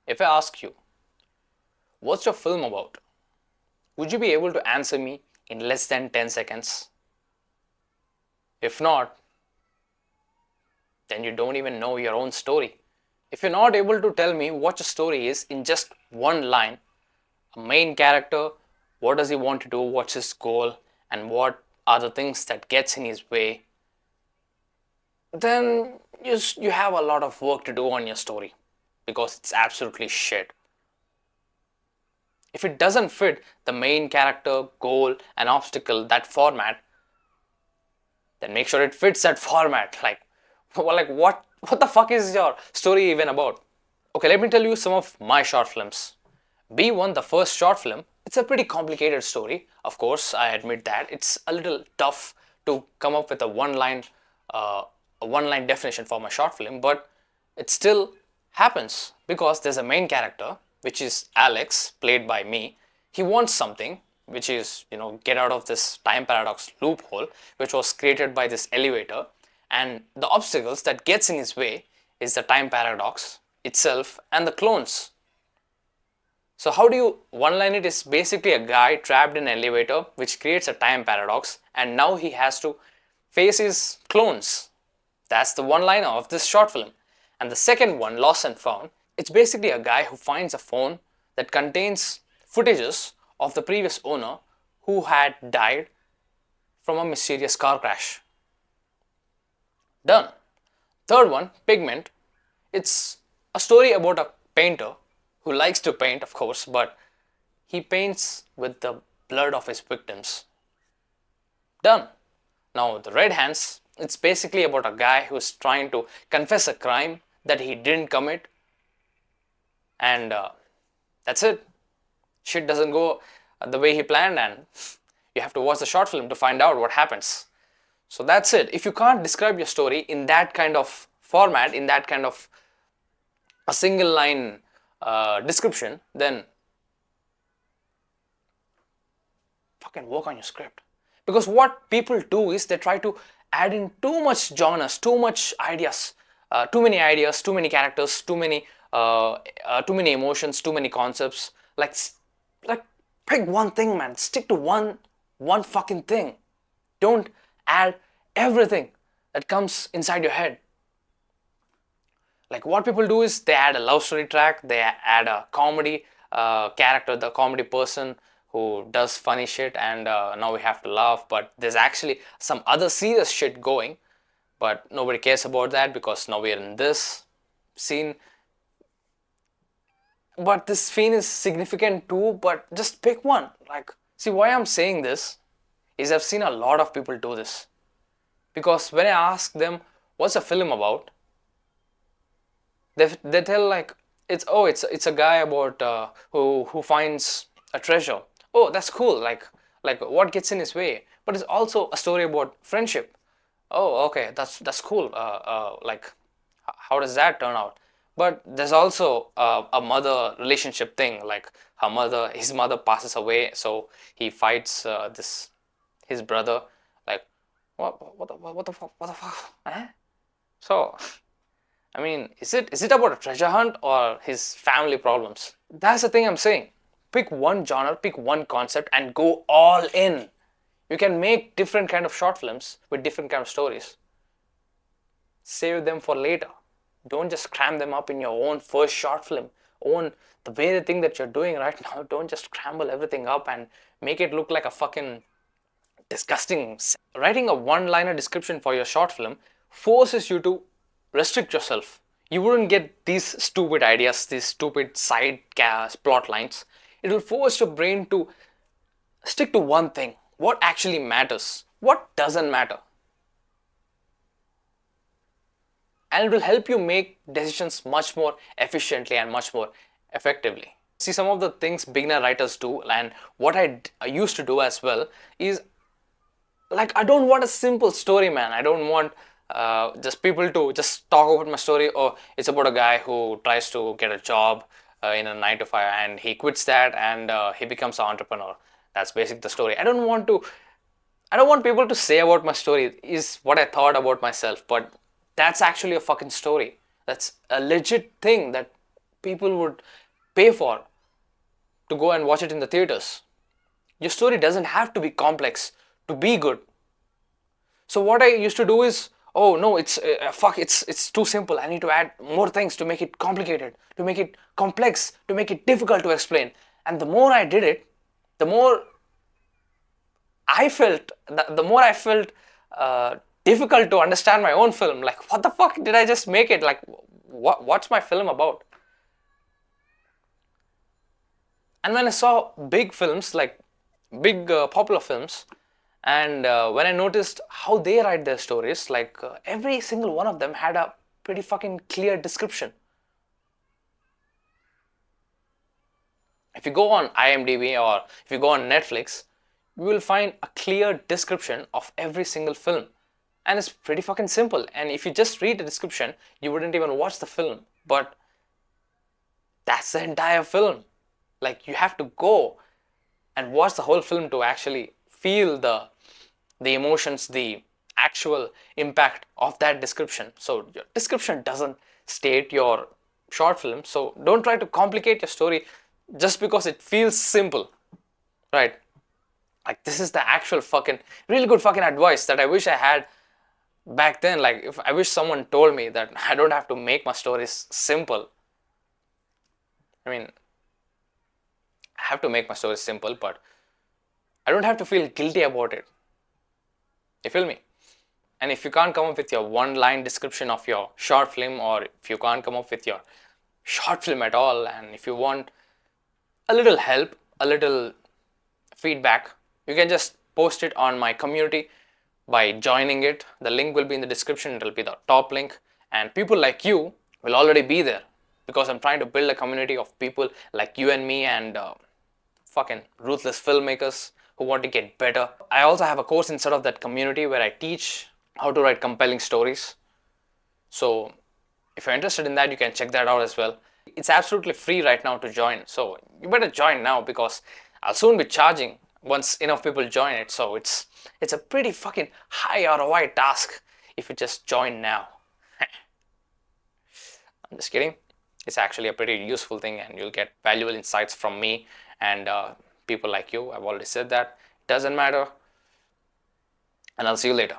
If I ask you, what's your film about? Would you be able to answer me in less than 10 seconds? If not, then you don't even know your own story. If you're not able to tell me what your story is in just one line, a main character, what does he want to do, what's his goal, and what are the things that gets in his way, then you have a lot of work to do on your story because it's absolutely shit. If it doesn't fit the main character, goal, and obstacle, that format, then make sure it fits that format. Like what the fuck is your story even about? Okay, let me tell you some of my short films. B1, the first short film, it's a pretty complicated story. Of course, I admit that it's a little tough to come up with uh, a one-line definition for my short film, but it still happens because there's a main character, which is Alex, played by me. He wants something, which is, get out of this time paradox loophole, which was created by this elevator, and the obstacles that gets in his way is the time paradox itself and the clones. So how do you one-line it? Is basically a guy trapped in an elevator which creates a time paradox, and now he has to face his clones. That's the one-liner of this short film. And the second one, Lost and Found, it's basically a guy who finds a phone that contains footages of the previous owner who had died from a mysterious car crash. Done. Third one, Pigment. It's a story about a painter who likes to paint, of course, but he paints with the blood of his victims. Done. Now, the Red Hands, it's basically about a guy who's trying to confess a crime that he didn't commit, and that's it. Shit doesn't go the way he planned, and you have to watch the short film to find out what happens. So that's it. If you can't describe your story in that kind of format, in that kind of a single line description, then fucking work on your script. Because what people do is they try to add in too much genres, too much ideas, too many ideas, too many characters, too many emotions, too many concepts. Like pick one thing, man. Stick to one fucking thing. Don't add everything that comes inside your head. Like what people do is they add a love story track, they add a comedy character, the comedy person who does funny shit, and now we have to laugh, but there's actually some other serious shit going, but nobody cares about that because now we're in this scene. But this scene is significant too, but just pick one. Like, see, why I'm saying this is I've seen a lot of people do this. Because when I ask them, what's a film about? They tell like, it's a guy about who finds a treasure. Oh, that's cool. Like what gets in his way? But it's also a story about friendship. Oh, okay, that's cool. Like, how does that turn out? But there's also a mother relationship thing. Like his mother passes away, so he fights his brother. Like, what the fuck? Eh? So, I mean, is it about a treasure hunt or his family problems? That's the thing I'm saying. Pick one genre, pick one concept, and go all in. You can make different kind of short films with different kind of stories. Save them for later. Don't just cram them up in your own first short film. Own the very thing that you're doing right now. Don't just scramble everything up and make it look like a fucking disgusting. Writing a one-liner description for your short film forces you to restrict yourself. You wouldn't get these stupid ideas, these stupid side plot lines. It will force your brain to stick to one thing. What actually matters? What doesn't matter? And it will help you make decisions much more efficiently and much more effectively. See, some of the things beginner writers do, and what I used to do as well, is like, I don't want a simple story, man. I don't want just people to just talk about my story. Or it's about a guy who tries to get a job in a 9 to 5, and he quits that, and he becomes an entrepreneur. That's basically the story. I don't want people to say about my story is what I thought about myself, but that's actually a fucking story. That's a legit thing that people would pay for to go and watch it in the theaters. Your story doesn't have to be complex to be good. So what I used to do is, oh no, it's too simple. I need to add more things to make it complicated, to make it complex, to make it difficult to explain. And the more I did it, the more the more I felt difficult to understand my own film. Like, what the fuck did I just make it? Like, what's my film about? And when I saw big films, like big popular films, and when I noticed how they write their stories, like every single one of them had a pretty fucking clear description. If you go on IMDb or if you go on Netflix, you will find a clear description of every single film. And it's pretty fucking simple. And if you just read the description, you wouldn't even watch the film. But that's the entire film. Like, you have to go and watch the whole film to actually feel the emotions, the actual impact of that description. So your description doesn't state your short film. So don't try to complicate your story just because it feels simple, right? Like, this is the actual fucking really good fucking advice that I wish I had back then. Like, if I wish someone told me that I don't have to make my stories simple. I mean, I have to make my stories simple, but I don't have to feel guilty about it. You feel me? And if you can't come up with your one line description of your short film, or if you can't come up with your short film at all, and if you want a little help, a little feedback, you can just post it on my community by joining it. The link will be in the description. It will be the top link, and people like you will already be there because I'm trying to build a community of people like you and me, and fucking ruthless filmmakers who want to get better. I also have a course inside of that community where I teach how to write compelling stories. So if you're interested in that, you can check that out as well. It's absolutely free right now to join. So you better join now, because I'll soon be charging once enough people join it. So it's a pretty fucking high ROI task if you just join now. I'm just kidding. It's actually a pretty useful thing, and you'll get valuable insights from me and people like you. I've already said that. It doesn't matter. And I'll see you later.